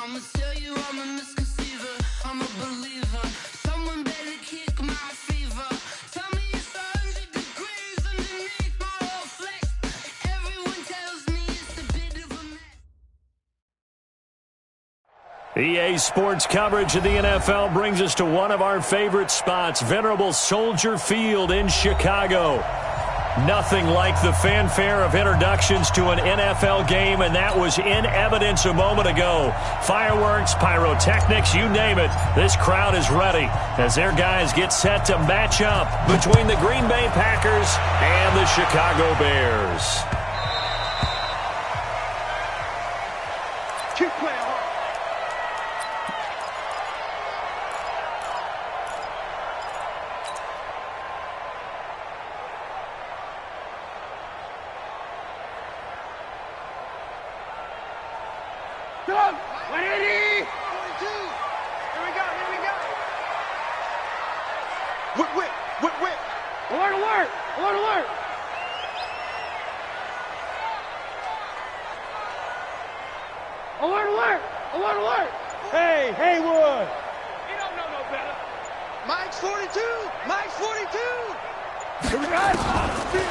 I'ma tell you I'm a misconceiver, I'm a believer. Someone better kick my fever. Tell me it's 100 degrees underneath my whole flesh. Everyone tells me it's a bit of a mess. EA Sports coverage of the NFL brings us to one of our favorite spots, venerable Soldier Field in Chicago. Nothing like the fanfare of introductions to an NFL game, and that was in evidence a moment ago. Fireworks, pyrotechnics, you name it. This crowd is ready as their guys get set to match up between the Green Bay Packers and the Chicago Bears. Keep playing hard. Go! 180! 42! Here we go, here we go! Whip! Alert! Alert! Hey, Haywood! He don't know no better. Mike's 42! Here we go!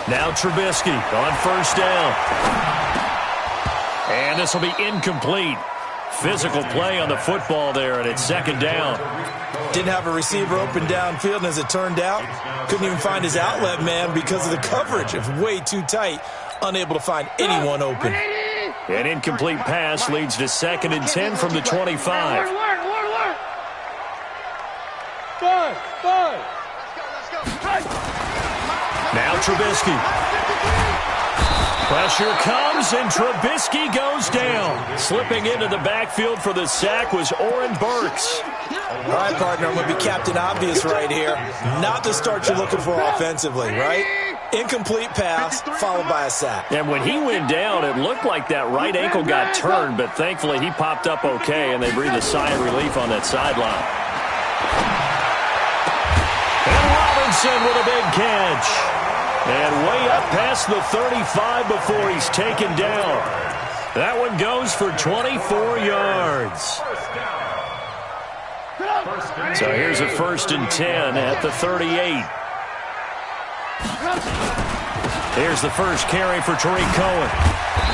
Now Trubisky on first down. And this will be incomplete. Physical play on the football there, and it's second down. Didn't have a receiver open downfield, and as it turned out, couldn't even find his outlet man because of the coverage. It was way too tight, unable to find anyone open. An incomplete pass leads to 2nd and 10 from the 25. Alert! Bud! Now Trubisky. Pressure comes, and Trubisky goes down. Slipping into the backfield for the sack was Oren Burks. All right, partner, I'm going to be Captain Obvious right here. Not the start you're looking for offensively, right? Incomplete pass, followed by a sack. And when he went down, it looked like that right ankle got turned, but thankfully he popped up okay, and they breathed a sigh of relief on that sideline. And Robinson with a big catch. And way up past the 35 before he's taken down. That one goes for 24 yards. So here's a 1st and 10 at the 38. Here's the first carry for Tariq Cohen.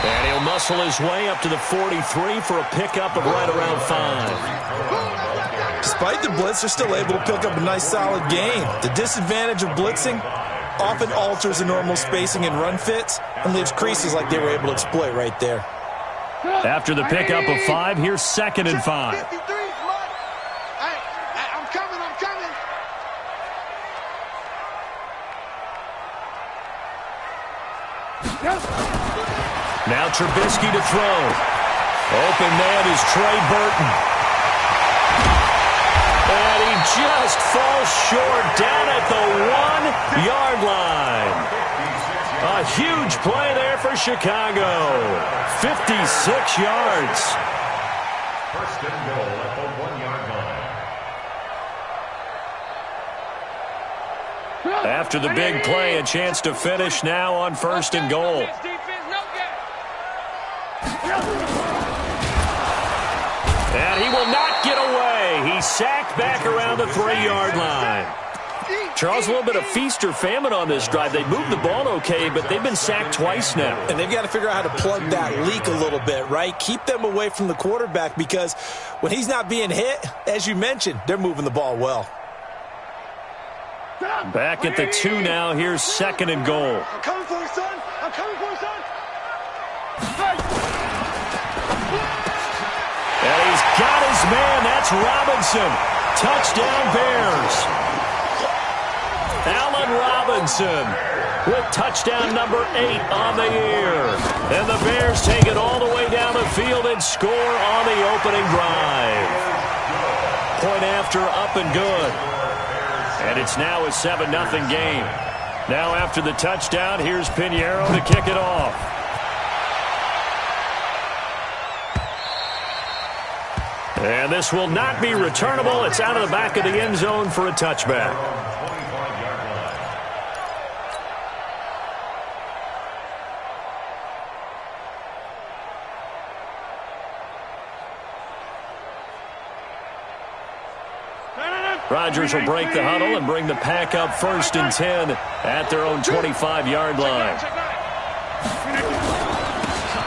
And he'll muscle his way up to the 43 for a pickup of right around 5. Despite the blitz, they're still able to pick up a nice solid gain. The disadvantage of blitzing often alters the normal spacing and run fits and leaves creases like they were able to exploit right there. After the pickup of 5, here's 2nd and 5. I'm coming. Now Trubisky to throw. Open man is Trey Burton. And he just falls short down at the 1-yard line. A huge play there for Chicago. 56 yards. First and goal at the 1-yard line. After the big play, a chance to finish now on 1st and goal. And he will not get away. He's sacked back around the 3-yard line. Charles, a little bit of feast or famine on this drive. They moved the ball okay, but they've been sacked twice now. And they've got to figure out how to plug that leak a little bit, right? Keep them away from the quarterback because when he's not being hit, as you mentioned, they're moving the ball well. Back at the 2 now. Here's 2nd and goal. I'm coming for you, son. And he's got his man. That's Robinson. Touchdown Bears. Allen Robinson with touchdown number 8 on the year. And the Bears take it all the way down the field and score on the opening drive. Point after, up and good. And it's now a 7-0 game. Now after the touchdown, here's Pinheiro to kick it off. And this will not be returnable. It's out of the back of the end zone for a touchback. Rodgers will break the huddle and bring the pack up 1st and 10 at their own 25-yard line.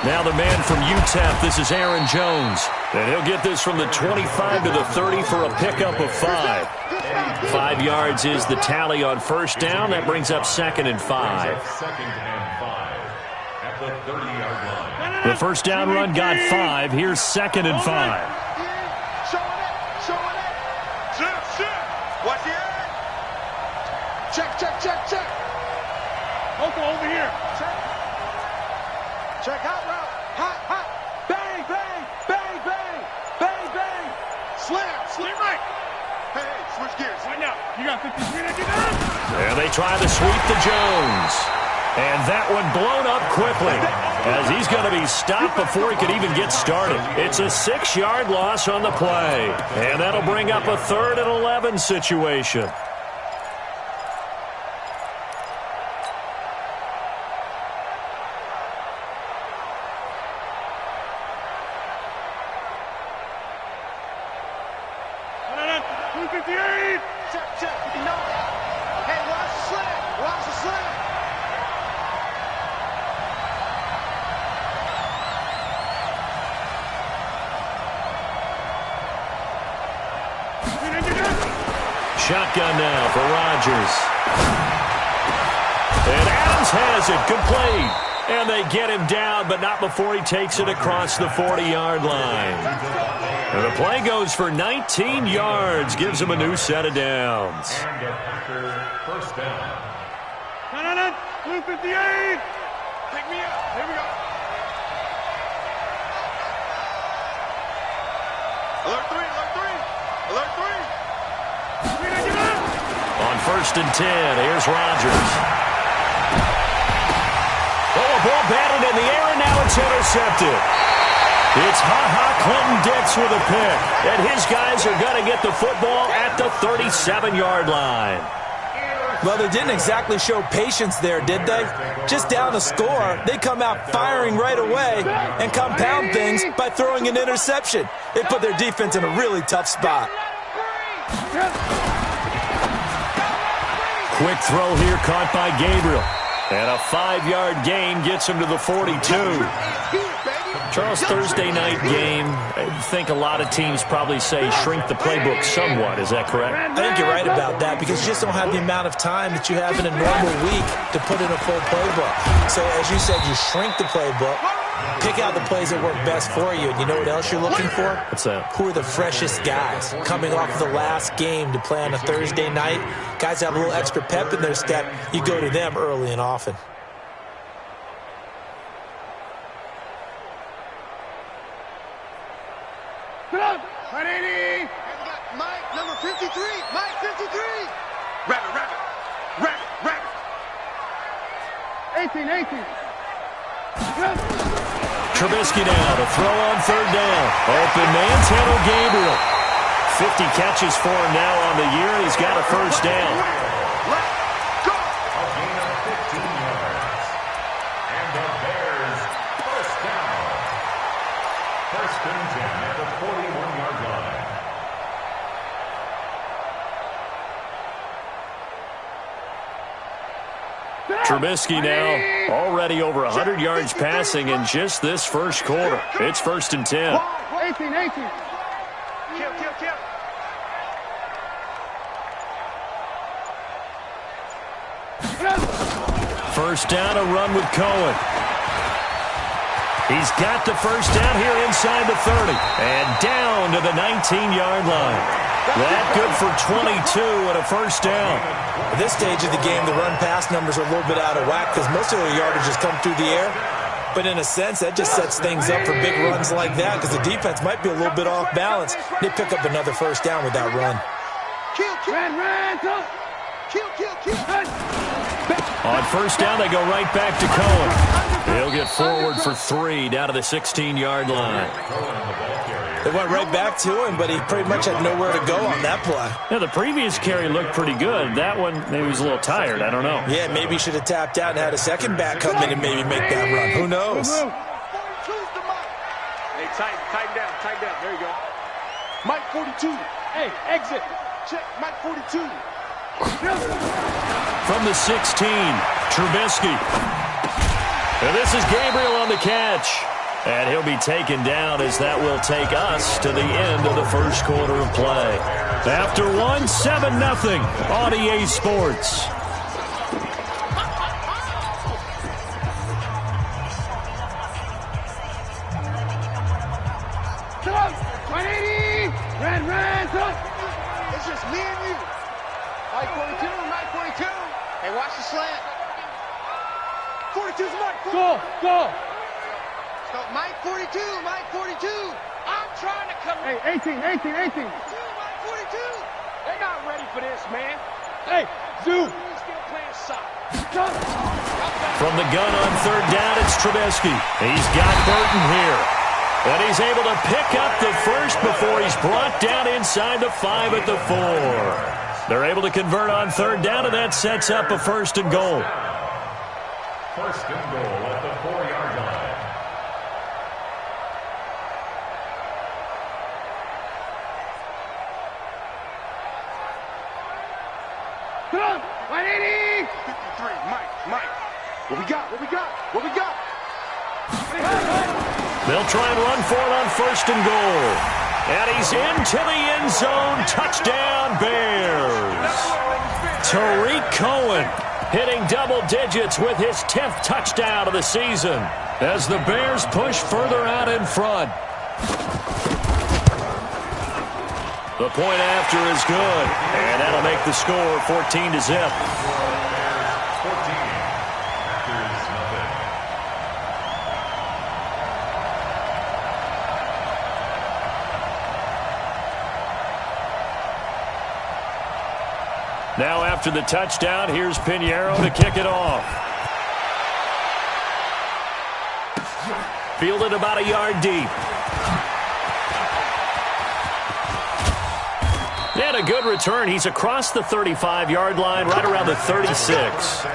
Now the man from UTEP, this is Aaron Jones. And he'll get this from the 25 to the 30 for a pickup of 5. 5 yards is the tally on 1st down. That brings up 2nd and 5. 2nd and 5 at the 30-yard line. The 1st down run got 5. Here's 2nd and 5. What's here? Check. Local over here. Check hot route. Hot. Bang. Slam right. Hey, switch gears. Right now. You got 53 to get down. There they try to sweep to Jones. And that one blown up quickly as he's going to be stopped before he could even get started. It's a 6-yard loss on the play. And that'll bring up a 3rd and 11 situation. Shotgun now for Rodgers. And Adams has it, complete. And they get him down, but not before he takes it across the 40-yard line. And the play goes for 19 yards, gives him a new set of downs. And the Packer 1st down. Blue 58. Pick me up. Here we go. Alert 3. On 1st and 10, here's Rodgers. Oh, a ball batted in the air, and now it's intercepted. It's Clinton Dix with a pick, and his guys are going to get the football at the 37-yard line. Well, they didn't exactly show patience there, did they? Just down a score, they come out firing right away and compound things by throwing an interception. It put their defense in a really tough spot. Quick throw here caught by Gabriel. And a 5-yard gain gets him to the 42. Charles, Thursday night game, I think a lot of teams probably say shrink the playbook somewhat. Is that correct? I think you're right about that because you just don't have the amount of time that you have in a normal week to put in a full playbook. So, as you said, you shrink the playbook, pick out the plays that work best for you. And you know what else you're looking for? What's that? Who are the freshest guys coming off of the last game to play on a Thursday night? Guys have a little extra pep in their step. You go to them early and often. Mike, number 53. Mike, 53. Rabbit. 18. Trubisky now to throw on 3rd down. Open man, Tanner Gabriel. 50 catches for him now on the year, and he's got a 1st down. A gain of 15 yards. And the Bears 1st down. 1st and 10 at the 41-yard line. Trubisky now already over 100 yards passing in just this 1st quarter. It's 1st and 10. 18. Kill. First down, a run with Cohen. He's got the 1st down here inside the 30. And down to the 19-yard line. That good for 22 and a 1st down. At this stage of the game, the run-pass numbers are a little bit out of whack because most of their yardage has come through the air. But in a sense, that just sets things up for big runs like that because the defense might be a little bit off balance. They pick up another 1st down with that run. On 1st down, they go right back to Cohen. He'll get forward for 3 down to the 16-yard line. They went right back to him, but he pretty much had nowhere to go on that play. Yeah, the previous carry looked pretty good. That one, maybe he was a little tired. I don't know. Yeah, maybe he should have tapped out and had a second back come in and maybe make that run. Who knows? Hey, tighten down. There you go. Mike 42. Hey, exit. Check, Mike 42. From the 16, Trubisky. And this is Gabriel on the catch. And he'll be taken down as that will take us to the end of the first quarter of play. After one, 7-0 on EA Sports. It's just me and you. Mike 42, Mike 42. Hey, watch the slant. 42's Mike 42. Go. So Mike 42, Mike 42. I'm trying to come. Hey, 18. Mike 42. They're not ready for this, man. Hey, Zoo. Still playing soccer. From the gun on third down, it's Trubisky. He's got Burton here. And he's able to pick up the first before he's brought down inside the 5 at the 4. They're able to convert on third down, and that sets up a 1st and goal. 1st and goal at the 4-yard line. Come on, 180. 53, Mike. What we got? They'll try and run for it on 1st and goal. And he's into the end zone. Touchdown, Bears. Tariq Cohen hitting double digits with his 10th touchdown of the season as the Bears push further out in front. The point after is good, and that'll make the score 14-0. Now after the touchdown, here's Pinheiro to kick it off. Fielded about a yard deep. And a good return. He's across the 35-yard line, right around the 36.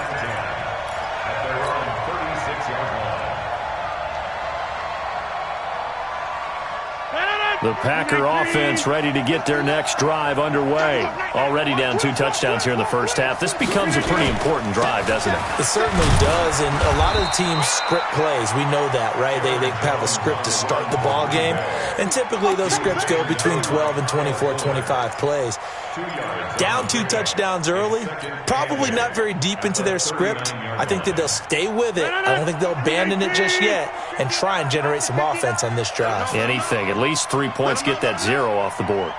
The Packer offense ready to get their next drive underway. Already down 2 touchdowns here in the first half. This becomes a pretty important drive, doesn't it? It certainly does, and a lot of the teams script plays. We know that, right? They have a script to start the ball game, and typically those scripts go between 12 and 24, 25 plays. Down 2 touchdowns early, probably not very deep into their script. I think that they'll stay with it. I don't think they'll abandon it just yet and try and generate some offense on this drive. Anything, at least 3 points, get that 0 off the board.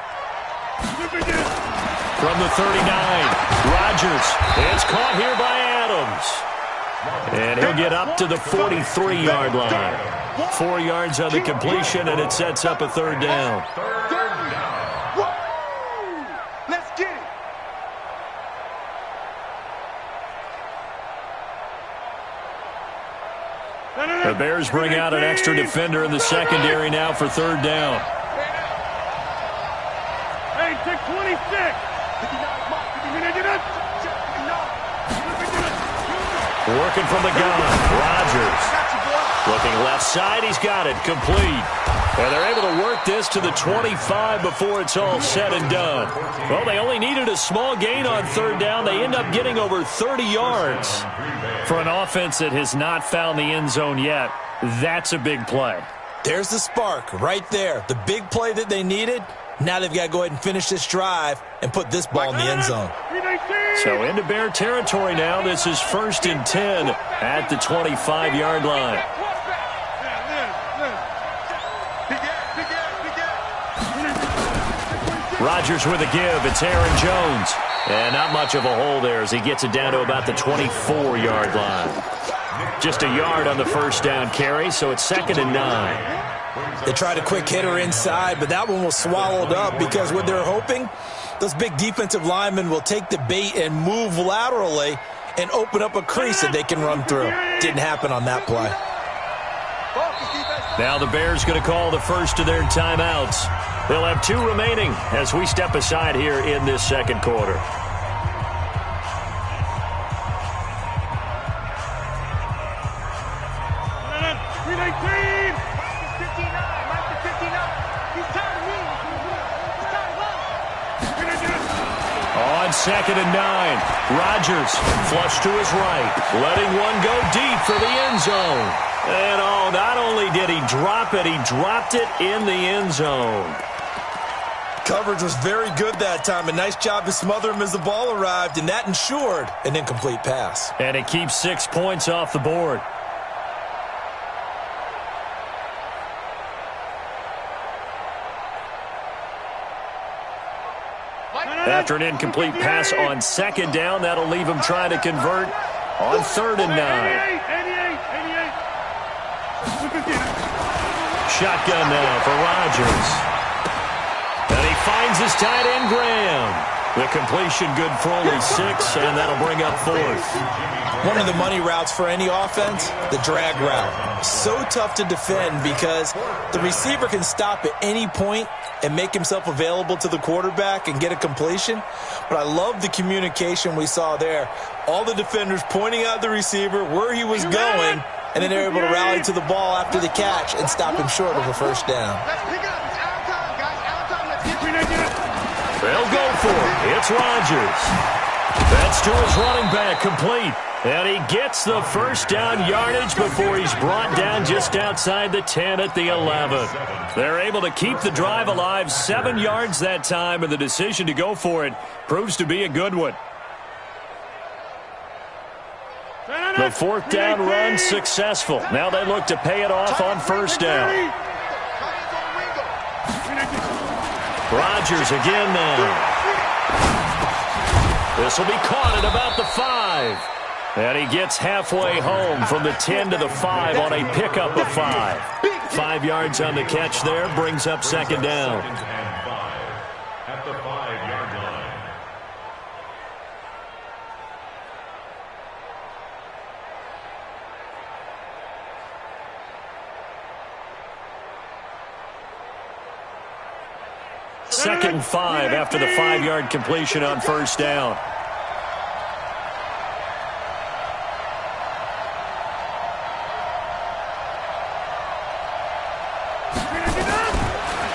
From the 39, Rodgers. It's caught here by Adams. And he'll get up to the 43-yard line. 4 yards on the completion, and it sets up a 3rd down. Let's get it. The Bears bring out an extra defender in the secondary now for 3rd down. Hey, 626. Working from the gun, Rodgers. Looking left side, he's got it, complete. And they're able to work this to the 25 before it's all said and done. Well, they only needed a small gain on 3rd down. They end up getting over 30 yards. For an offense that has not found the end zone yet, that's a big play. There's the spark right there. The big play that they needed. Now they've got to go ahead and finish this drive and put this ball in the end zone. So into Bear territory now. This is 1st and 10 at the 25-yard line. Rodgers with a give. It's Aaron Jones. And not much of a hole there as he gets it down to about the 24-yard line. Just a yard on the 1st down carry, so it's 2nd and 9. They tried a quick hitter inside, but that one was swallowed up because what they're hoping, those big defensive linemen will take the bait and move laterally and open up a crease that they can run through. Didn't happen on that play. Now the Bears going to call the first of their timeouts. They'll have 2 remaining as we step aside here in this 2nd quarter. 2nd and 9. Rodgers flush to his right, letting one go deep for the end zone. And not only did he drop it, he dropped it in the end zone. Coverage was very good that time. A nice job to smother him as the ball arrived, and that ensured an incomplete pass. And it keeps 6 points off the board. After an incomplete pass on 2nd down, that'll leave him trying to convert on 3rd and 9. Shotgun now for Rodgers. And he finds his tight end, Graham. The completion good for only 6, and that'll bring up 4th. One of the money routes for any offense, the drag route. So tough to defend because the receiver can stop at any point and make himself available to the quarterback and get a completion. But I love the communication we saw there. All the defenders pointing out the receiver, where he was going, and then they're able to rally to the ball after the catch and stop him short of a first down. Let's pick it up. It's out of time, guys. Out of time. Let's get it. They'll go for it. It's Rodgers. That's to his running back, complete. And he gets the first down yardage before he's brought down just outside the 10 at the 11. They're able to keep the drive alive, 7 yards that time, and the decision to go for it proves to be a good one. The 4th down run successful. Now they look to pay it off on 1st down. Rodgers again now. This will be caught at about the 5. And he gets halfway home from the 10 to the 5 on a pickup of 5. 5 yards on the catch there, brings up 2nd down. At the 5-yard line. Second and 5 after the 5-yard completion on 1st down.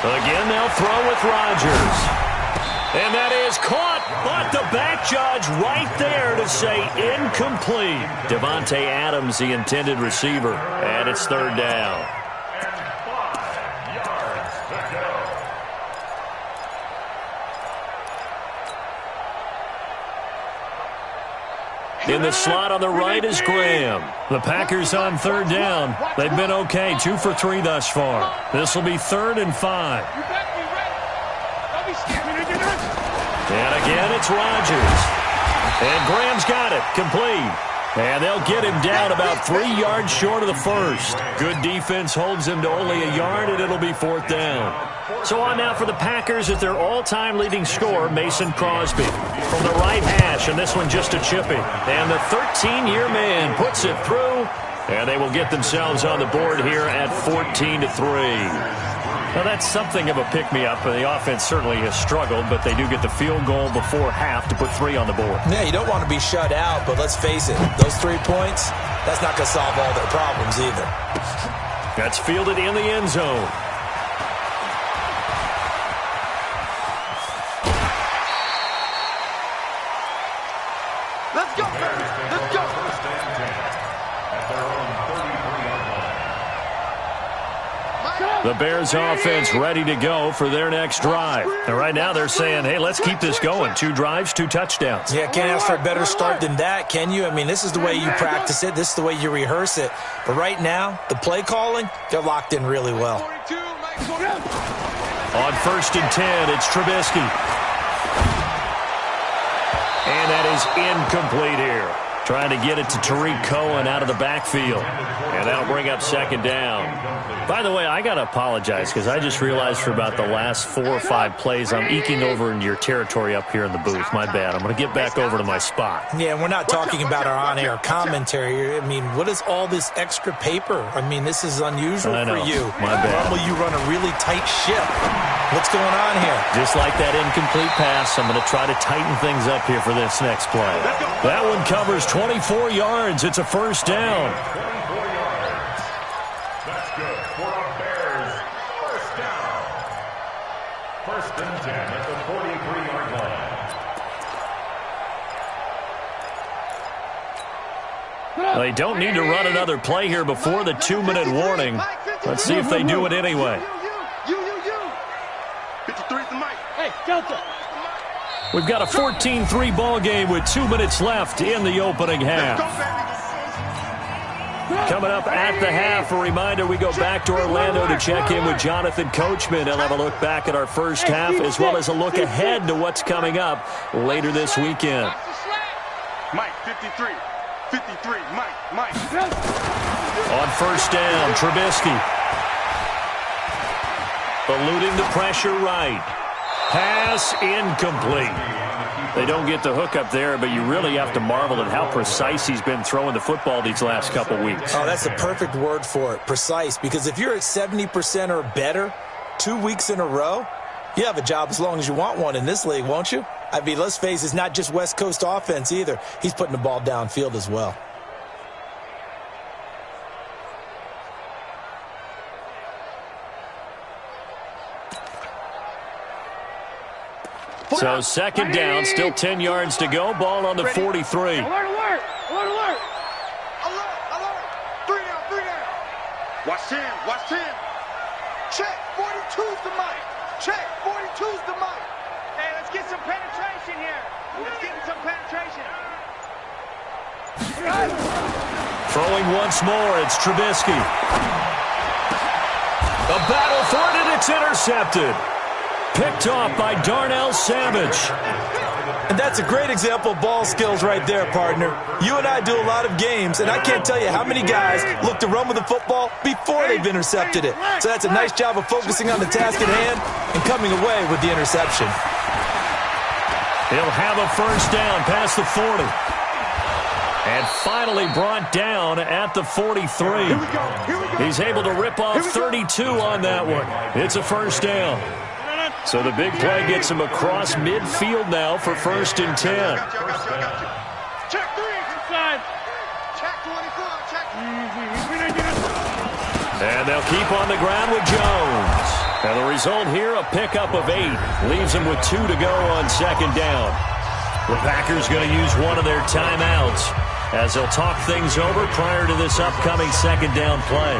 Again, they'll throw with Rodgers. And that is caught, but the back judge right there to say incomplete. Devontae Adams, the intended receiver, and it's 3rd down. In the slot on the right is Graham. The Packers on 3rd down. They've been okay, 2 for 3 thus far. This will be 3rd and 5. And again, it's Rodgers. And Graham's got it, complete. And they'll get him down about 3 yards short of the first. Good defense holds him to only a yard, and it'll be 4th down. So on now for the Packers is their all-time leading scorer, Mason Crosby. From the right hash, and this one just a chipping. And the 13-year man puts it through, and they will get themselves on the board here at 14-3. Now, that's something of a pick-me-up. The offense certainly has struggled, but they do get the field goal before half to put 3 on the board. Yeah, you don't want to be shut out, but let's face it, those 3 points, that's not going to solve all their problems either. That's fielded in the end zone. Let's go, let's go. The Bears offense ready to go for their next drive. And right now they're saying, hey, let's keep this going. 2 drives, 2 touchdowns. Yeah, can't ask for a better start than that, can you? I mean, this is the way you practice it. This is the way you rehearse it. But right now, the play calling, they're locked in really well. On 1st and 10, it's Trubisky. And that is incomplete here. Trying to get it to Tariq Cohen out of the backfield. And that'll bring up 2nd down. By the way, I got to apologize because I just realized for about the last 4 or 5 plays I'm eking over into your territory up here in the booth. My bad. I'm going to get back over to my spot. Yeah, and we're not talking about our on-air commentary. I mean, what is all this extra paper? I mean, this is unusual for you. My bad. Normally you run a really tight ship. What's going on here? Just like that incomplete pass, I'm going to try to tighten things up here for this next play. That one covers 24 yards. It's a 1st down. 24 yards. That's good for a Bears 1st down. 1st and 10 at the 43-yard line. They don't need to run another play here before the 2-minute warning. Let's see if they do it anyway. 53's the mic. Hey, Delta. We've got a 14-3 ball game with 2 minutes left in the opening half. Coming up at the half, a reminder, we go back to Orlando to check in with Jonathan Coachman. He'll have a look back at our first half as well as a look ahead to what's coming up later this weekend. Mike, 53. 53, Mike. On first down, Trubisky. Eluding the pressure right. Pass incomplete. They don't get the hook up there, but you really have to marvel at how precise he's been throwing the football these last couple weeks. Oh, that's the perfect word for it, precise. Because if you're at 70% or better 2 weeks in a row, you have a job as long as you want one in this league, won't you? I mean, let's face it, it's not just West Coast offense either. He's putting the ball downfield as well. So second down, still 10 yards to go. Ball on the 43. Alert, alert. Alert, alert. Alert. 3 down. Watch 10. Check, 42's the mic. Check, 42's the mic. Hey, let's get some penetration here. Let's get some penetration. Throwing once more, it's Trubisky. A battle for it, and it's intercepted. Picked off by Darnell Savage. And that's a great example of ball skills right there, partner. You and I do a lot of games, and I can't tell you how many guys look to run with the football before they've intercepted it. So that's a nice job of focusing on the task at hand and coming away with the interception. He'll have a first down past the 40. And finally brought down at the 43. He's able to rip off 32 on that one. It's a first down. So the big play gets him across midfield now for first and 10. I got you. Check 3. Inside. Check 24. Check. And they'll keep on the ground with Jones. And the result here, a pickup of 8. Leaves him with 2 to go on second down. The Packers going to use one of their timeouts as they'll talk things over prior to this upcoming second down play.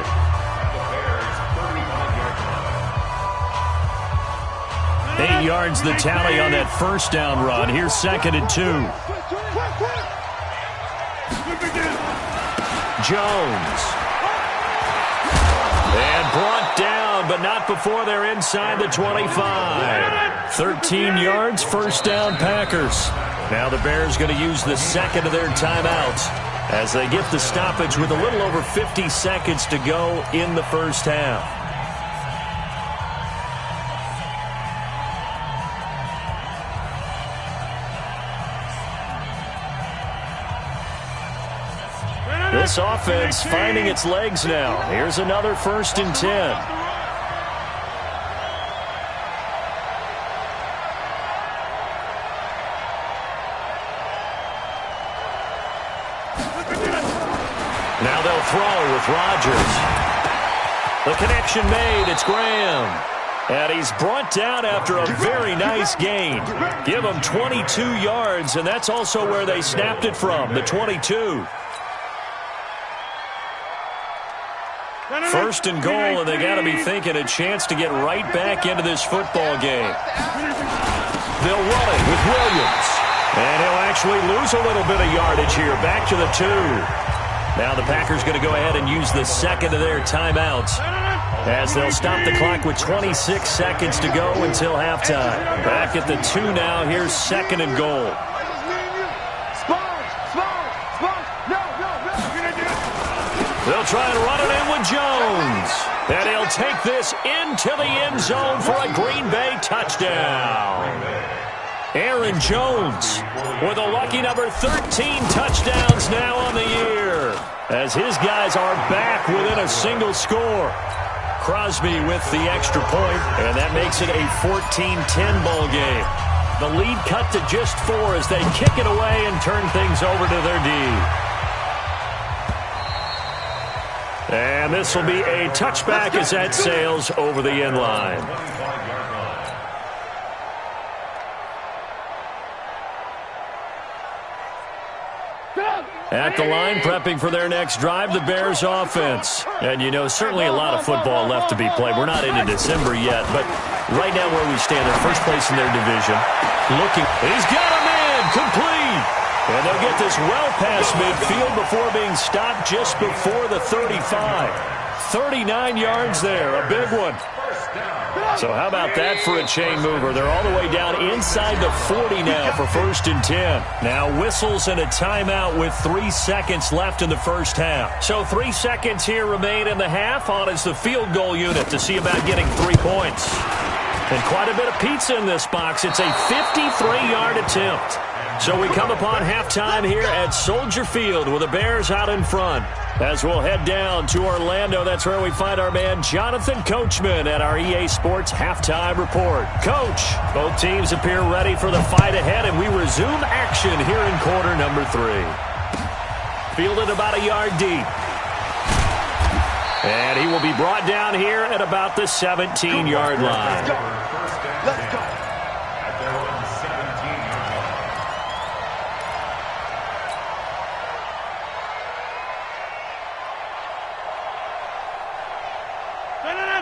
8 yards the tally on that first down run. Here's second and 2. Jones. And brought down, but not before they're inside the 25. 13 yards, first down Packers. Now the Bears going to use the second of their timeouts as they get the stoppage with a little over 50 seconds to go in the first half. This offense finding its legs now. Here's another first and 10. Now they'll throw with Rodgers. The connection made. It's Graham. And he's brought down after a very nice gain. Give him 22 yards, and that's also where they snapped it from, the 22. First and goal, and they got to be thinking a chance to get right back into this football game. They'll run it with Williams. And he'll actually lose a little bit of yardage here, back to the 2. Now the Packers going to go ahead and use the second of their timeouts as they'll stop the clock with 26 seconds to go until halftime. Back at the 2 now. Here's second and goal. They'll try and run it in with Jones. And he'll take this into the end zone for a Green Bay touchdown. Aaron Jones with a lucky number 13 touchdowns now on the year as his guys are back within a single score. Crosby with the extra point, and that makes it a 14-10 ball game. The lead cut to just 4 as they kick it away and turn things over to their D. And this will be a touchback as that sails over the end line. At the line, prepping for their next drive, the Bears offense. And, you know, certainly a lot of football left to be played. We're not into December yet, but right now where we stand, they're first place in their division. He's got a man, complete. And they'll get this well past midfield before being stopped just before the 35. 39 yards there, a big one. So how about that for a chain mover? They're all the way down inside the 40 now for 1st and 10. Now whistles and a timeout with 3 seconds left in the first half. So 3 seconds here remain in the half. On is the field goal unit to see about getting 3 points. And quite a bit of pizza in this box. It's a 53-yard attempt. So we come upon halftime here at Soldier Field with the Bears out in front. As we'll head down to Orlando, that's where we find our man Jonathan Coachman at our EA Sports Halftime Report. Coach, both teams appear ready for the fight ahead, and we resume action here in quarter number 3. Fielded about a yard deep. And he will be brought down here at about the 17-yard line. Let's go. At their own 17-yard line.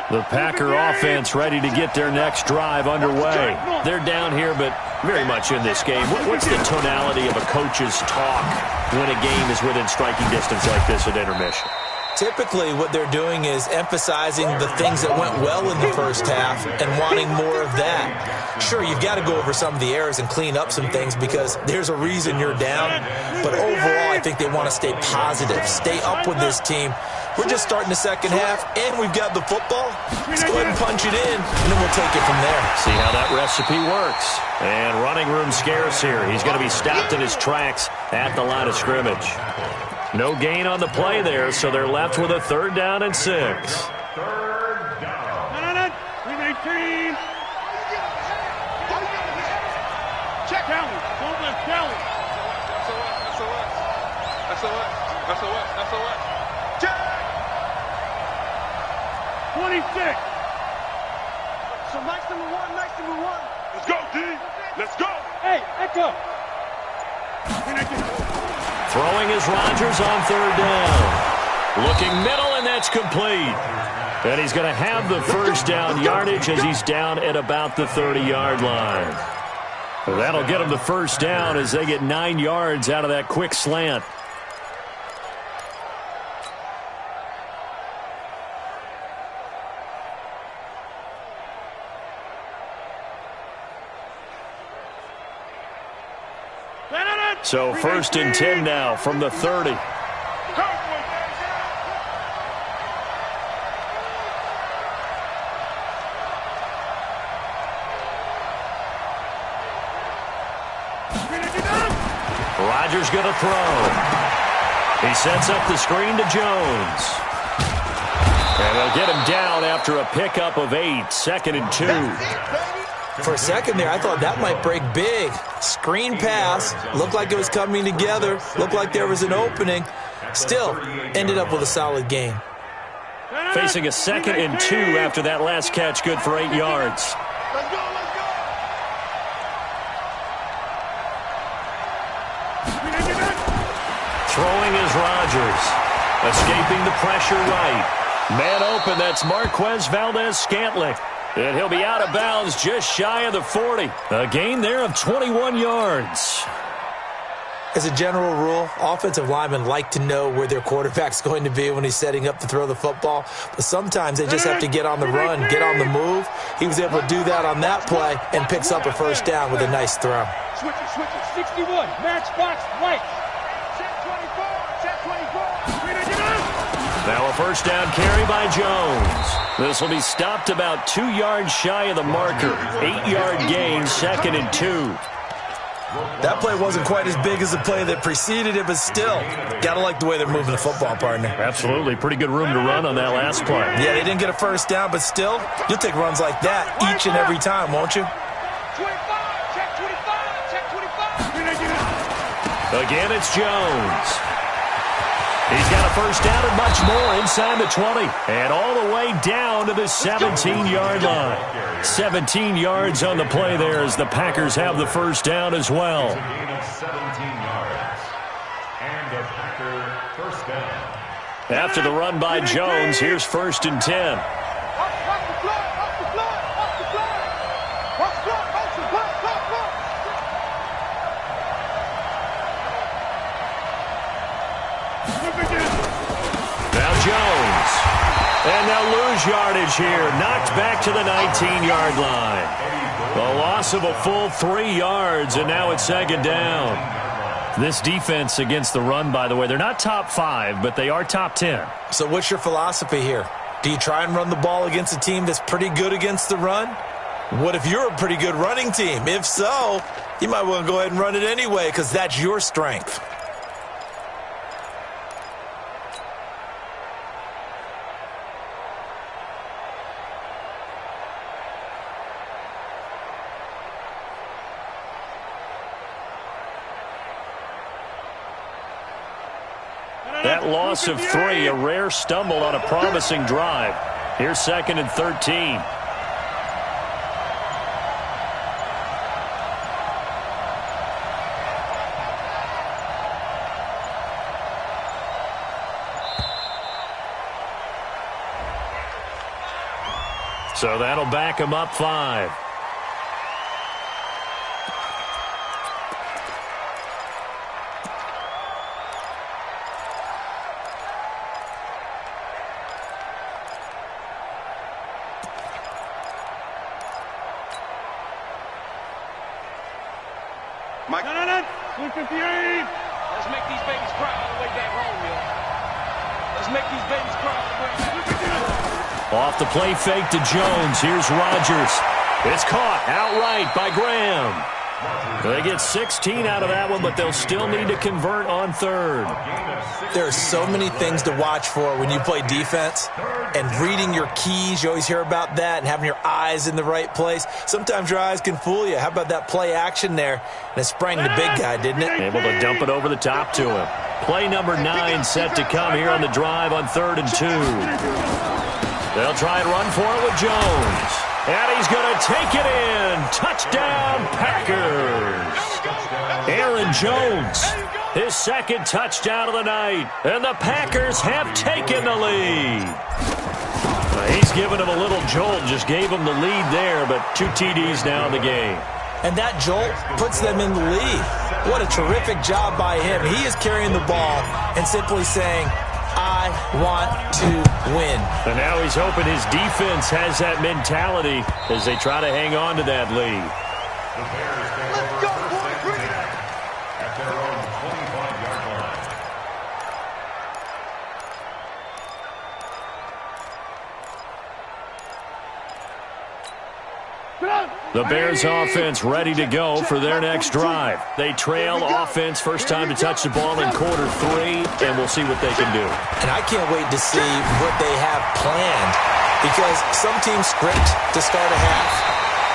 The Packer offense ready to get their next drive underway. They're down here, but very much in this game. What's the tonality of a coach's talk when a game is within striking distance like this at intermission? Typically, what they're doing is emphasizing the things that went well in the first half and wanting more of that. Sure, you've got to go over some of the errors and clean up some things because there's a reason you're down. But overall, I think they want to stay positive, stay up with this team. We're just starting the second half, and we've got the football. Let's go ahead and punch it in, and then we'll take it from there. See how that recipe works. And running room scarce here. He's going to be stopped in his tracks at the line of scrimmage. No gain on the play there, so they're left with a 3rd down and 6. Third down. 319. Check Kelly. Don't let Kelly. SOS. Check. 26. So nice number one. Let's go, D. Let's go. Hey, Echo. Throwing is Rodgers on 3rd down. Looking middle, and that's complete. And he's going to have the 1st down yardage as he's down at about the 30-yard line. So that'll get him the 1st down as they get 9 yards out of that quick slant. So 1st and 10 now from the 30. Rodgers going to throw. He sets up the screen to Jones. And they'll get him down after a pickup of 8, 2nd and 2. For a second there, I thought that might break big. Screen pass. Looked like it was coming together. Looked like there was an opening. Still, ended up with a solid game. Facing a 2nd and 2 after that last catch, good for 8 yards. Throwing is Rodgers. Escaping the pressure right. Man open, that's Marquez Valdez-Scantling. And he'll be out of bounds just shy of the 40. A gain there of 21 yards. As a general rule, offensive linemen like to know where their quarterback's going to be when he's setting up to throw the football. But sometimes they just have to get on the run, get on the move. He was able to do that on that play and picks up a 1st down with a nice throw. Switch it. 61. Matchbox right. Check 24. Now a 1st down carry by Jones. This will be stopped about 2 yards shy of the marker. 8-yard gain, 2nd and 2. That play wasn't quite as big as the play that preceded it, but still, got to like the way they're moving the football, partner. Absolutely. Pretty good room to run on that last play. Yeah, they didn't get a 1st down, but still, you'll take runs like that each and every time, won't you? 25. Check 25. Again, it's Jones. He's got a 1st down and much more inside the 20. And all the way down to the 17-yard line. 17 yards on the play there as the Packers have the 1st down as well. It's a gain of 17 yards. And a After the run by Jones, here's 1st and 10. Now Jones. And they'll lose yardage here. Knocked back to the 19-yard line. A loss of a full 3 yards, and now it's 2nd down. This defense against the run, by the way, they're not top 5, but they are top 10. So what's your philosophy here? Do you try and run the ball against a team that's pretty good against the run? What if you're a pretty good running team? If so, you might want to go ahead and run it anyway because that's your strength. That loss of 3, a rare stumble on a promising drive. Here's 2nd and 13. So that'll back him up 5. Mike. No. 258. Let's make these babies cry all the way back home, yo. Let's make these babies cry all the way back. Off the play fake to Jones. Here's Rodgers. It's caught outright by Graham. They get 16 out of that one, but they'll still need to convert on 3rd. There are so many things to watch for when you play defense. And reading your keys, you always hear about that, and having your eyes in the right place. Sometimes your eyes can fool you. How about that play action there? And it sprang the big guy, didn't it? Able to dump it over the top to him. Play number 9 set to come here on the drive on 3rd and 2. They'll try and run for it with Jones. And he's going to take it in. Touchdown, Packers. Aaron Jones, his 2nd touchdown of the night. And the Packers have taken the lead. He's given him a little jolt, just gave him the lead there, but 2 TDs now in the game. And that jolt puts them in the lead. What a terrific job by him. He is carrying the ball and simply saying, I want to win. And now he's hoping his defense has that mentality as they try to hang on to that lead. Let's go, boy. At their own 25-yard line. The Bears offense ready to go for their next drive. They trail offense first time to touch the ball in quarter 3, and we'll see what they can do. And I can't wait to see what they have planned because some teams script to start a half.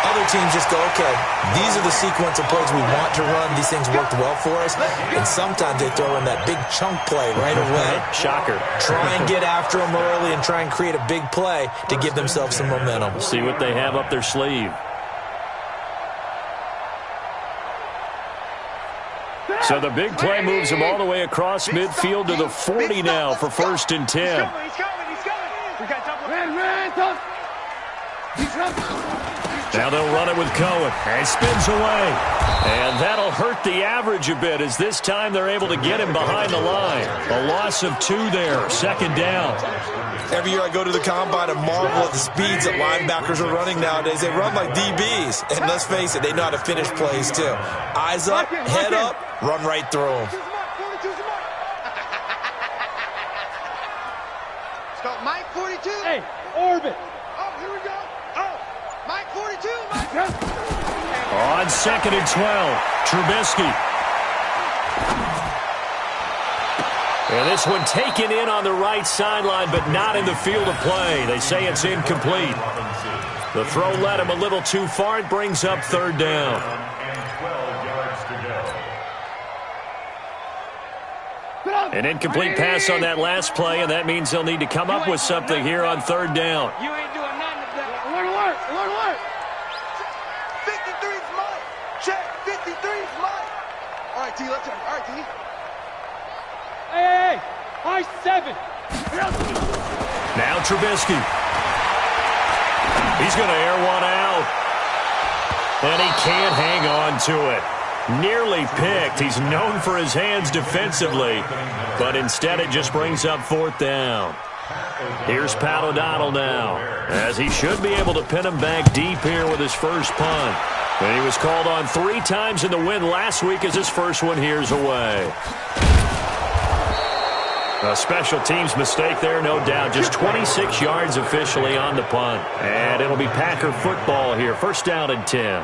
Other teams just go, okay, these are the sequence of plays we want to run. These things worked well for us. And sometimes they throw in that big chunk play right away. Shocker. Try and get after them early and try and create a big play to give themselves some momentum. See what they have up their sleeve. So the big play moves him all the way across midfield to the 40 now for 1st and 10. He's coming. We got double. Now they'll run it with Cohen. And spins away. And that'll hurt the average a bit as this time they're able to get him behind the line. A loss of 2 there. 2nd down. Every year I go to the combine and marvel at the speeds that linebackers are running nowadays. They run like DBs. And let's face it, they know how to finish plays too. Eyes up, head up, run right through them. Let's go, Mike 42. Hey, orbit. Oh, here we go. Oh, Mike 42. Mike. On 2nd and 12, Trubisky. And this one taken in on the right sideline, but not in the field of play. They say it's incomplete. The throw led him a little too far. It brings up 3rd down. And 12 yards to go. An incomplete pass on that last play, and that means they'll need to come up with something here on 3rd down. You ain't doing nothing to that. Alert. 53's Mike. Check. 53's Mike. All right, T, let's go. All right, T. Hey. High 7. Now Trubisky. He's going to air one out. And he can't hang on to it. Nearly picked. He's known for his hands defensively, but instead it just brings up 4th down. Here's Pat O'Donnell now, as he should be able to pin him back deep here with his first punt. And he was called on 3 times in the win last week as his first one here's away. A special teams mistake there, no doubt. Just 26 yards officially on the punt. And it'll be Packer football here. First down and 10.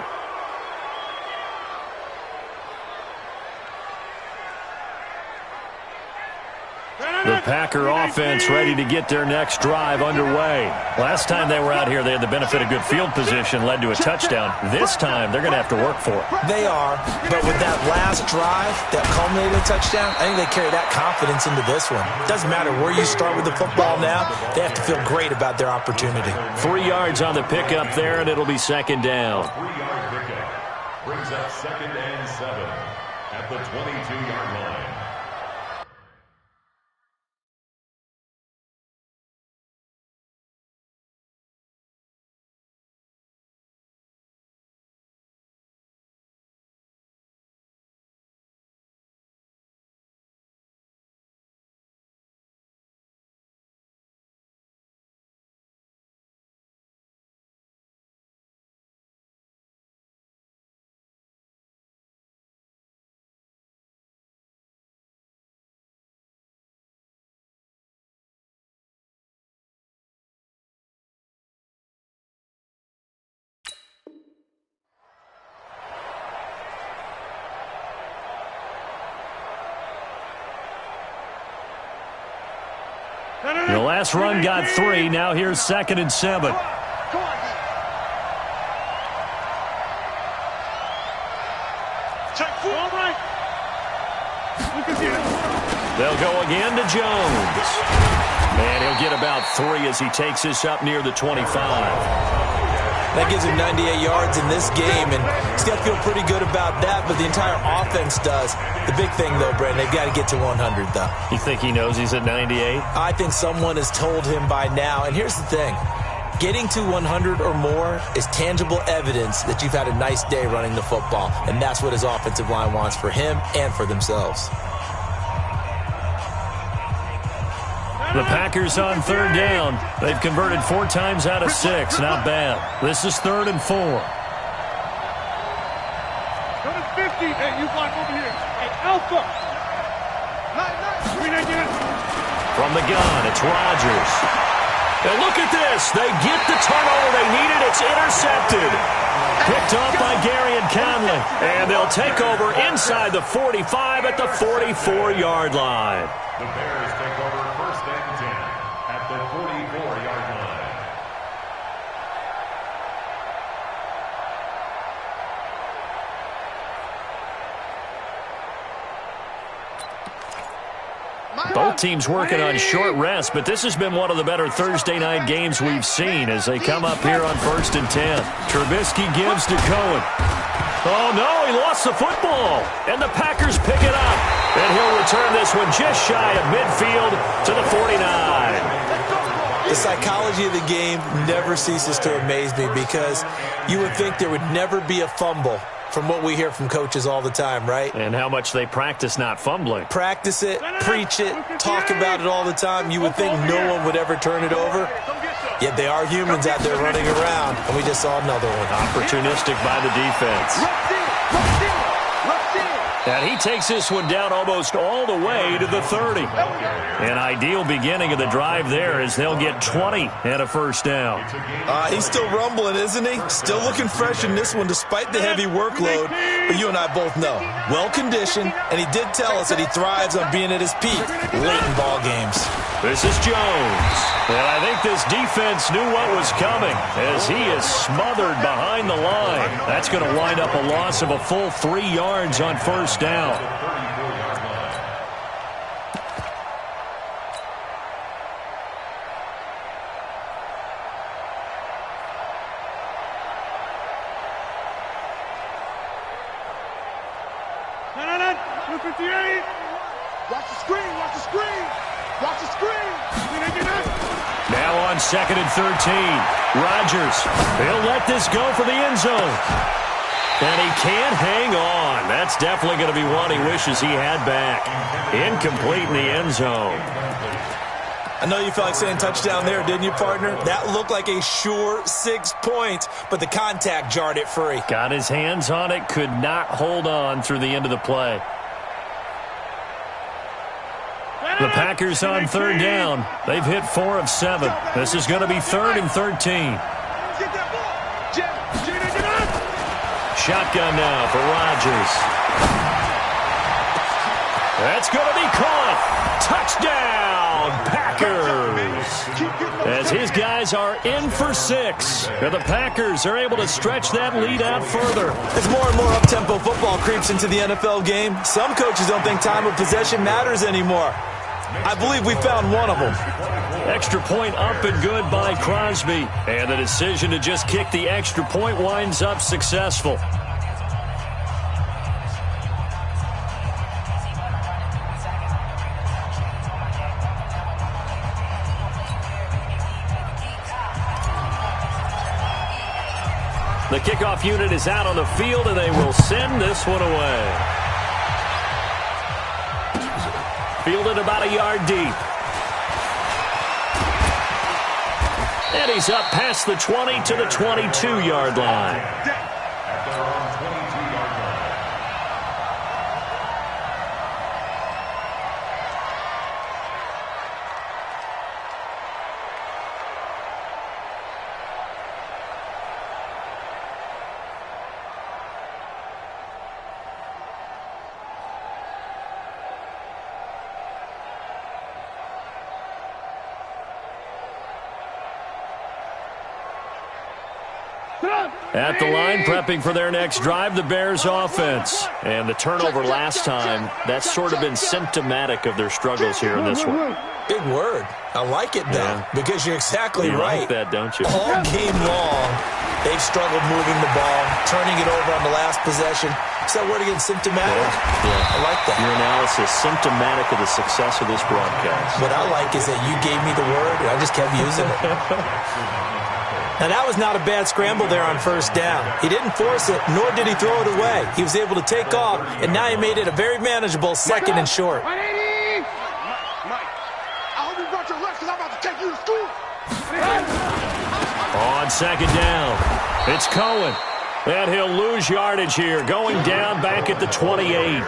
The Packer offense ready to get their next drive underway. Last time they were out here, they had the benefit of good field position, led to a touchdown. This time, they're going to have to work for it. They are, but with that last drive that culminated in a touchdown, I think they carry that confidence into this one. It doesn't matter where you start with the football now. They have to feel great about their opportunity. 3 yards on the pickup there, and it'll be second down. 3-yard pickup brings up 2nd and 7 at the 22-yard line. The last run got 3. Now here's 2nd and 7. Come on, check 4. All right. They'll go again to Jones. And he'll get about 3 as he takes this up near the 25. That gives him 98 yards in this game, and he's got to feel pretty good about that, but the entire offense does. The big thing, though, Brandon, they've got to get to 100, though. You think he knows he's at 98? I think someone has told him by now, and here's the thing. Getting to 100 or more is tangible evidence that you've had a nice day running the football, and that's what his offensive line wants for him and for themselves. The Packers on 3rd down. They've converted 4 times out of 6. Not bad. This is 3rd and 4. 3rd and 50. Hey, you block over here. Hey, Alpha. From the gun, it's Rodgers. And look at this. They get the turnover they needed. It's intercepted. Picked off by Gary and Conley. And they'll take over inside the 45 at the 44-yard line. The Bears take over 1st and 10 at the 44-yard line. Both teams working on short rest, but this has been one of the better Thursday night games we've seen as they come up here on 1st and 10. Trubisky gives to Cohen. Oh, no, he lost the football. And the Packers pick it up. And he'll return this one just shy of midfield to the 49. The psychology of the game never ceases to amaze me because you would think there would never be a fumble from what we hear from coaches all the time, right? And how much they practice not fumbling. Practice it, preach it, talk about it all the time. You would think no one would ever turn it over. Yet they are humans out there running around, and we just saw another one. Opportunistic by the defense. And he takes this one down almost all the way to the 30. An ideal beginning of the drive there as they'll get 20 and a first down. He's still rumbling, isn't he? Still looking fresh in this one despite the heavy workload. But you and I both know, well-conditioned, and he did tell us that he thrives on being at his peak late in ball games. This is Jones. And I think this defense knew what was coming as he is smothered behind the line. That's going to wind up a loss of a full 3 yards on first down. No, 258. Watch the screen, watch the screen. Watch the screen. Now on 2nd and 13. Rodgers, he'll let this go for the end zone. And he can't hang on. That's definitely going to be one he wishes he had back. Incomplete in the end zone. I know you felt like saying touchdown there, didn't you, partner? That looked like a sure 6 points, but the contact jarred it free. Got his hands on it, could not hold on through the end of the play. The Packers on 3rd down. They've hit 4 of 7. This is going to be 3rd and 13. Shotgun now for Rodgers. That's going to be caught. Touchdown, Packers. As his guys are in for 6. The Packers are able to stretch that lead out further. As more and more up-tempo football creeps into the NFL game, some coaches don't think time of possession matters anymore. I believe we found one of them. Extra point up and good by Crosby. And the decision to just kick the extra point winds up successful. The kickoff unit is out on the field, and they will send this one away. Fielded about a yard deep. And he's up past the 20 to the 22-yard line. At the line, prepping for their next drive, the Bears offense. And the turnover last time, that's sort of been symptomatic of their struggles here in this one. Big word. I like it, though, because you're exactly right. You like that, don't you? All game long, they've struggled moving the ball, turning it over on the last possession. Is that word again, symptomatic? Yeah. I like that. Your analysis, symptomatic of the success of this broadcast. What I like is that you gave me the word, and I just kept using it. Now, that was not a bad scramble there on 1st down. He didn't force it, nor did he throw it away. He was able to take off, and now he made it a very manageable 2nd and short. Mike, I hope you brought your lunch because I'm about to take you to school. On 2nd down, it's Cohen. And he'll lose yardage here, going down back at the 28.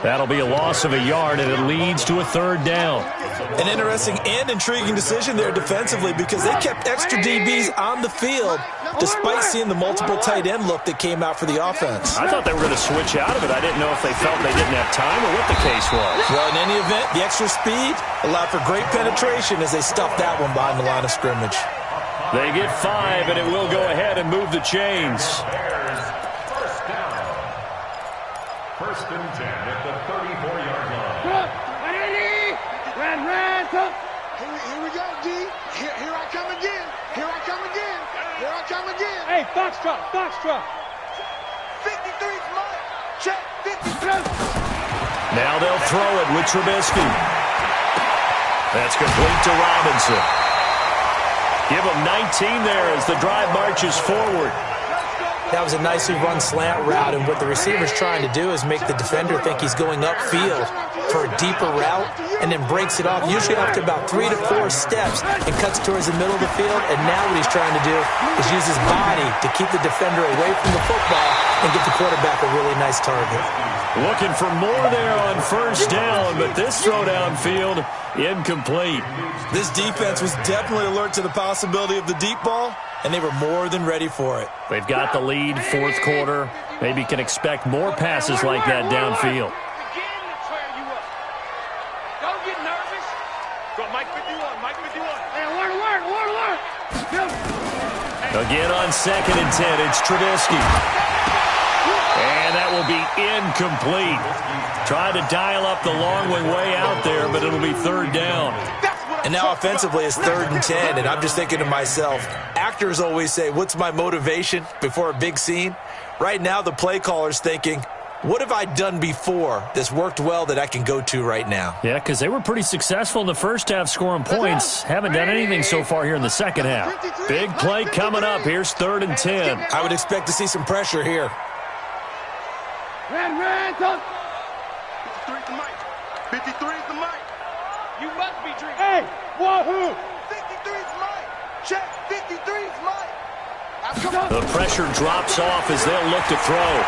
That'll be a loss of a yard, and it leads to a 3rd down. An interesting and intriguing decision there defensively because they kept extra DBs on the field despite seeing the multiple tight end look that came out for the offense. I thought they were going to switch out of it. I didn't know if they felt they didn't have time or what the case was. Well, in any event, the extra speed allowed for great penetration as they stuffed that one behind the line of scrimmage. They get 5, and it will go ahead and move the chains. First down. 1st and 10 at the 34-yard line. Here we go, D. Here I come again. Here I come again. Here I come again. Hey, Foxtrot, Foxtrot. 53's mine. Check 53. Now they'll throw it with Trubisky. That's complete to Robinson. Give him 19 there as the drive marches forward. That was a nicely run slant route, and what the receiver's trying to do is make the defender think he's going upfield for a deeper route and then breaks it off, usually after about 3 to 4 steps, and cuts towards the middle of the field. And now what he's trying to do is use his body to keep the defender away from the football and get the quarterback a really nice target. Looking for more there on 1st down, but this throw downfield, incomplete. This defense was definitely alert to the possibility of the deep ball, and they were more than ready for it. They've got the lead, 4th quarter. Maybe can expect more passes like that downfield. Don't get nervous. Go, Mike 51, Mike 51. Hey, alert. Again on 2nd and 10, it's Trubisky. And that will be incomplete. Trying to dial up the long way out there, but it'll be 3rd down. And now offensively it's 3rd and 10, and I'm just thinking to myself, actors always say, what's my motivation before a big scene? Right now the play caller's thinking, What have I done before that's worked well that I can go to right now? Yeah, because they were pretty successful in the first half scoring points. Haven't done anything so far here in the second half. Big play coming up. Here's 3rd and 10. I would expect to see some pressure here. Red, 53 is the mic. 53 is the mic. You must be drinking. Hey, wahoo! 53 is mine. Check. 53 is mine. The pressure drops off as they'll look to throw.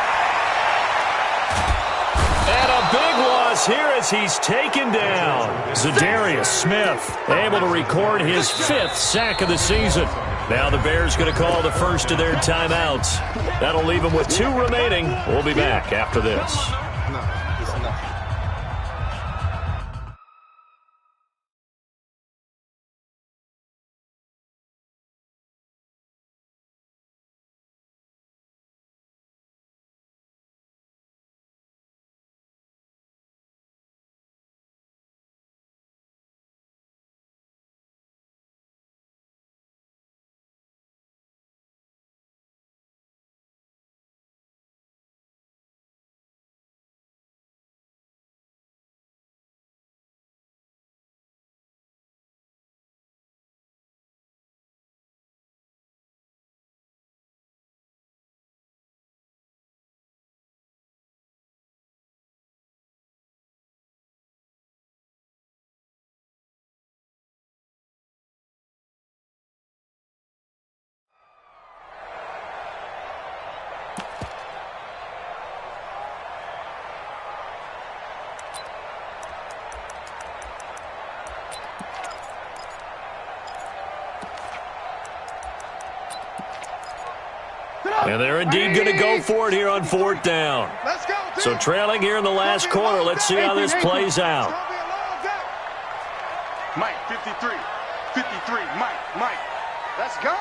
And a big loss here as he's taken down. Zadarius Smith able to record his 5th sack of the season. Now the Bears going to call the first of their timeouts. That'll leave them with 2 remaining. We'll be back after this. And they're indeed going to go for it here on 4th down. Let's go. So trailing here in the last quarter. Let's see how this plays out. Mike, 53. 53. Mike. Let's go.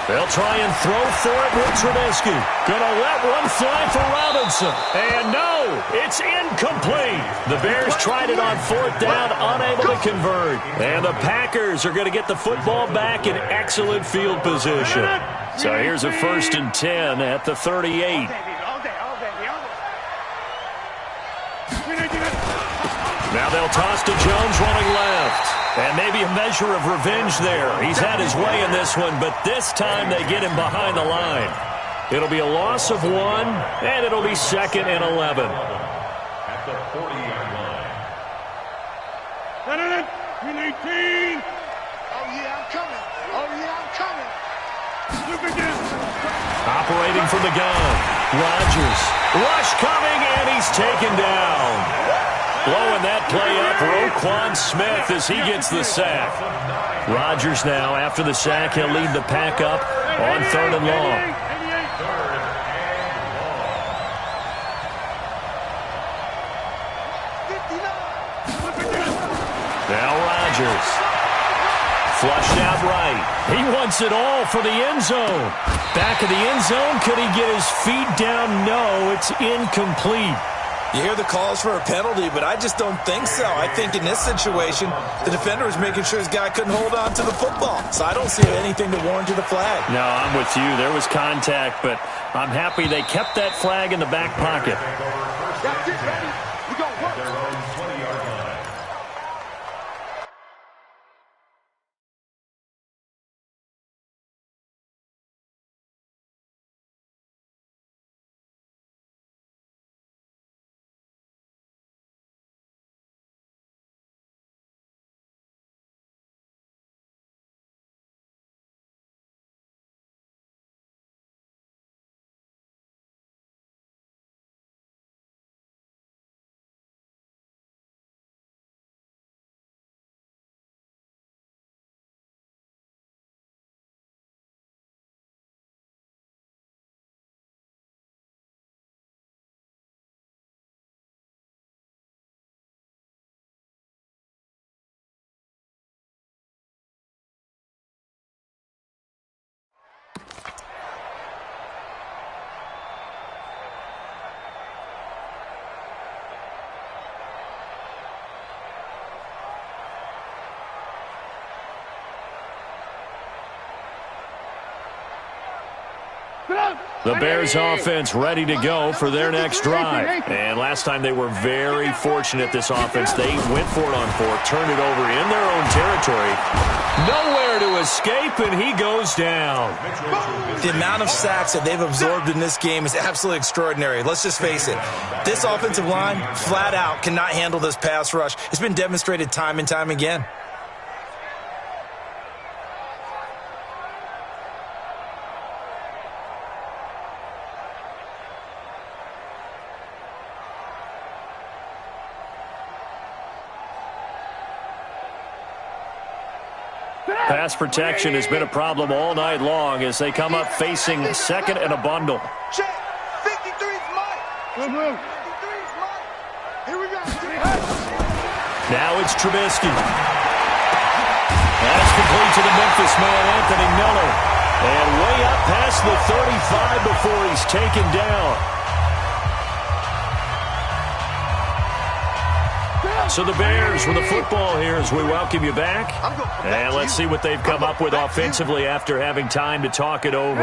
They'll try and throw for it with Trubisky. Gonna let one fly for Robinson. And no, it's incomplete. The Bears tried it on 4th down, unable to convert. And the Packers are going to get the football back in excellent field position. So here's a 1st and 10 at the 38. Now they'll toss to Jones running left. And maybe a measure of revenge there. He's had his way in this one, but this time they get him behind the line. It'll be a loss of 1, and it'll be 2nd and 11. At the 40-yard line. 18. Oh, yeah, I'm coming. Oh, yeah, I'm coming. Operating from the gun. Rodgers. Rush coming, and he's taken down. Blowing that play up, Roquan Smith as he gets the sack. Rodgers now, after the sack, he'll lead the pack up on 3rd and long. Now Rodgers. Flushed out right. He wants it all for the end zone. Back of the end zone. Could he get his feet down? No, it's incomplete. You hear the calls for a penalty, but I just don't think so. I think in this situation, the defender was making sure his guy couldn't hold on to the football. So I don't see anything to warrant the flag. No, I'm with you. There was contact, but I'm happy they kept that flag in the back pocket. That's it, ready? We're going to work. The Bears offense ready to go for their next drive. And last time they were very fortunate, this offense. They went for it on fourth, turned it over in their own territory. Nowhere to escape, and he goes down. The amount of sacks that they've absorbed in this game is absolutely extraordinary. Let's just face it. This offensive line, flat out, cannot handle this pass rush. It's been demonstrated time and time again. Pass protection has been a problem all night long as they come up facing second and a bundle. Check. 53's Mike. 53's Mike. Here we go. Now it's Trubisky. That's complete to the Memphis man, Anthony Miller. And way up past the 35 before he's taken down. So the Bears with the football here as we welcome you back. And let's see what they've come up with offensively after having time to talk it over.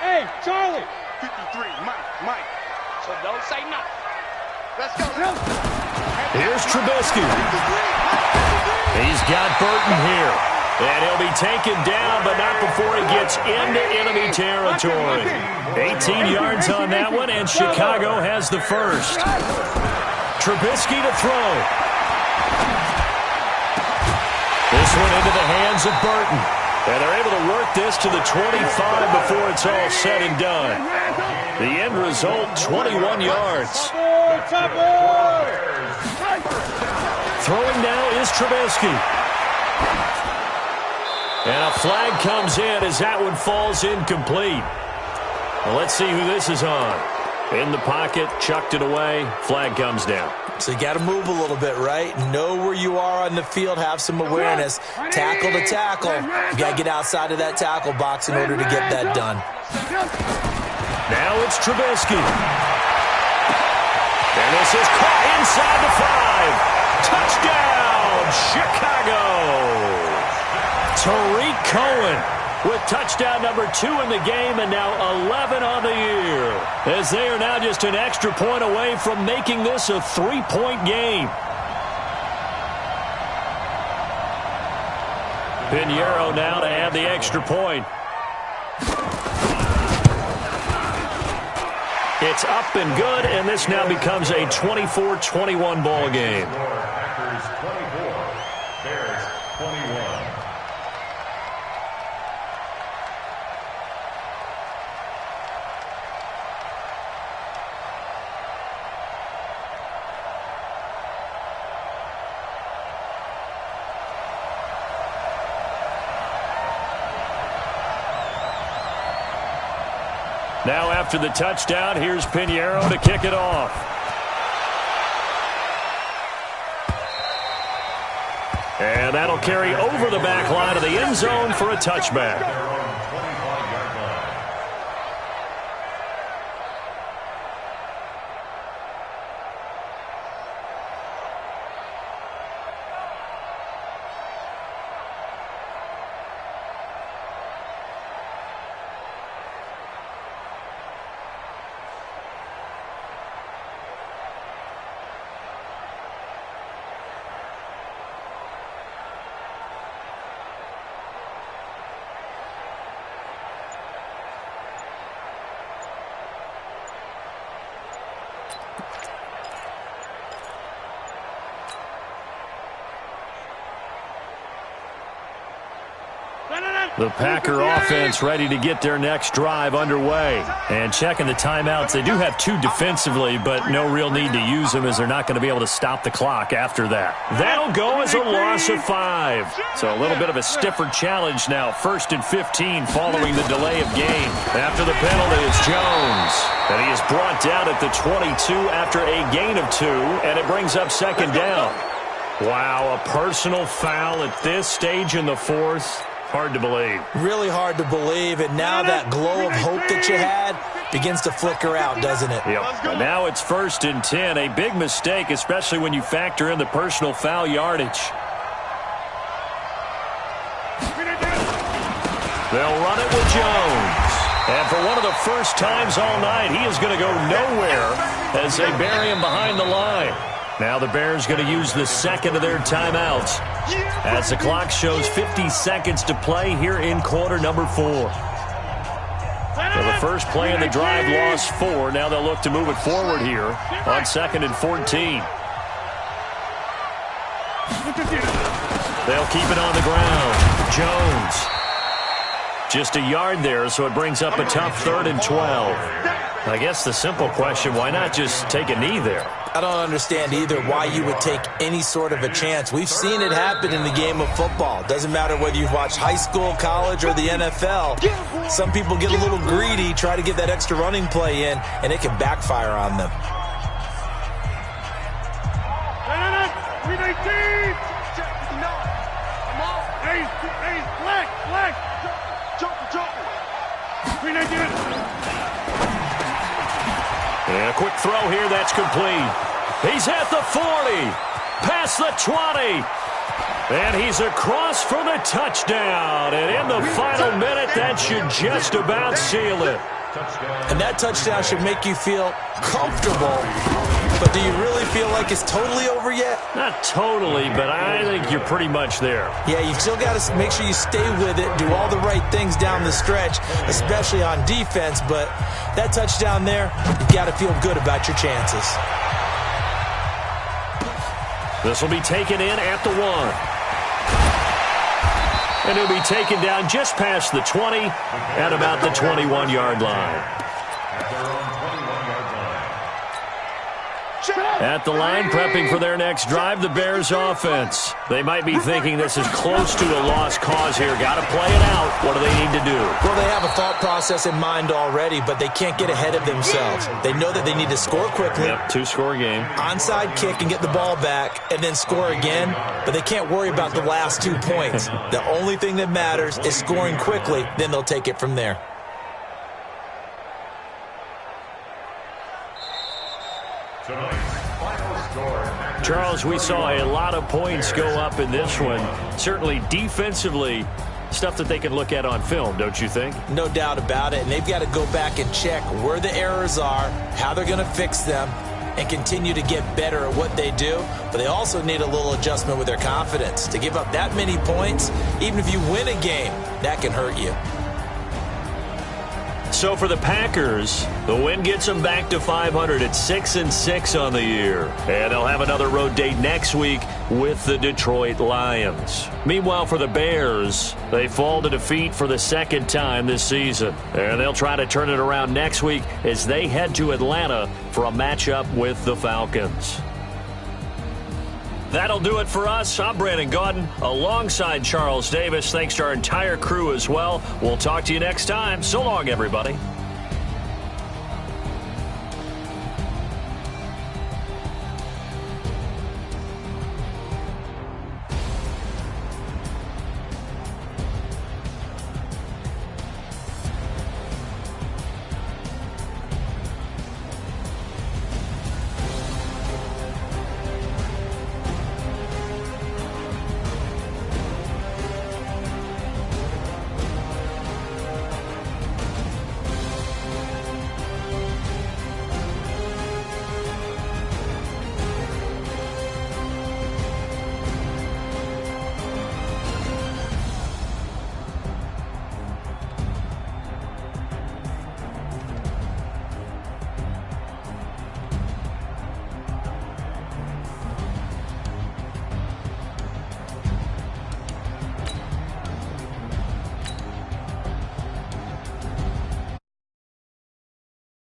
Hey, Charlie. 53, Mike. So don't say nothing. Let's go. Here's Trubisky. He's got Burton here. And he'll be taken down, but not before he gets into enemy territory. 18 yards on that one, and Chicago has the first. Trubisky to throw. This one into the hands of Burton. And they're able to work this to the 25 before it's all said and done. The end result, 21 yards. Throwing now is Trubisky. And a flag comes in as that one falls incomplete. Well, let's see who this is on. In the pocket, chucked it away, flag comes down. So you got to move a little bit, right? Know where you are on the field, have some awareness. Tackle to tackle. You got to get outside of that tackle box in order to get that done. Now it's Trubisky. And this is caught inside the 5. Touchdown, Chicago! Tariq Cohen with touchdown number 2 in the game and now 11 on the year. As they are now just an extra point away from making this a 3-point game. Pinheiro now to add the extra point. It's up and good, and this now becomes a 24-21 ball game. Packers 24, Bears 21. Now after the touchdown, here's Pinheiro to kick it off. And that'll carry over the back line of the end zone for a touchback. The Packer offense ready to get their next drive underway. And checking the timeouts, they do have 2 defensively, but no real need to use them as they're not going to be able to stop the clock after that. That'll go as a loss of 5. So a little bit of a stiffer challenge now. 1st and 15 following the delay of game. After the penalty, it's Jones. And he is brought down at the 22 after a gain of 2, and it brings up 2nd down. Wow, a personal foul at this stage in the 4th. Hard to believe. Really hard to believe, and now that glow of hope that you had begins to flicker out, doesn't it? Yep. And now it's 1st and 10. A big mistake, especially when you factor in the personal foul yardage. They'll run it with Jones. And for one of the first times all night, he is going to go nowhere as they bury him behind the line. Now the Bears going to use the second of their timeouts as the clock shows 50 seconds to play here in quarter number 4. So the first play in the drive lost 4. Now they'll look to move it forward here on 2nd and 14. They'll keep it on the ground. Jones. Just a yard there, so it brings up a tough 3rd and 12. I guess the simple question, why not just take a knee there? I don't understand either why you would take any sort of a chance. We've seen it happen in the game of football. Doesn't matter whether you've watched high school, college, or the NFL. Some people get a little greedy, try to get that extra running play in, and it can backfire on them. 319! Hey, flex! Jumper! 319! And a quick throw here, that's complete. He's at the 40, past the 20, and he's across for the touchdown. And in the final minute, that should just about seal it. And that touchdown should make you feel comfortable. But do you really feel like it's totally over yet? Not totally, but I think you're pretty much there. Yeah, you've still got to make sure you stay with it, do all the right things down the stretch, especially on defense. But that touchdown there, you've got to feel good about your chances. This will be taken in at the 1. And it'll be taken down just past the 20 at about the 21-yard line. At the line, prepping for their next drive, the Bears offense. They might be thinking this is close to a lost cause here. Got to play it out. What do they need to do? Well, they have a thought process in mind already, but they can't get ahead of themselves. They know that they need to score quickly. Yep, 2-score game. Onside kick and get the ball back and then score again, but they can't worry about the last 2 points. The only thing that matters is scoring quickly, then they'll take it from there. Charles, we saw a lot of points go up in this one. Certainly defensively, stuff that they can look at on film, don't you think? No doubt about it, and they've got to go back and check where the errors are, how they're going to fix them, and continue to get better at what they do. But they also need a little adjustment with their confidence. To give up that many points, even if you win a game, that can hurt you. So for the Packers, the win gets them back to 500 at 6-6 on the year. And they'll have another road date next week with the Detroit Lions. Meanwhile, for the Bears, they fall to defeat for the 2nd time this season. And they'll try to turn it around next week as they head to Atlanta for a matchup with the Falcons. That'll do it for us. I'm Brandon Gaudin alongside Charles Davis. Thanks to our entire crew as well. We'll talk to you next time. So long, everybody.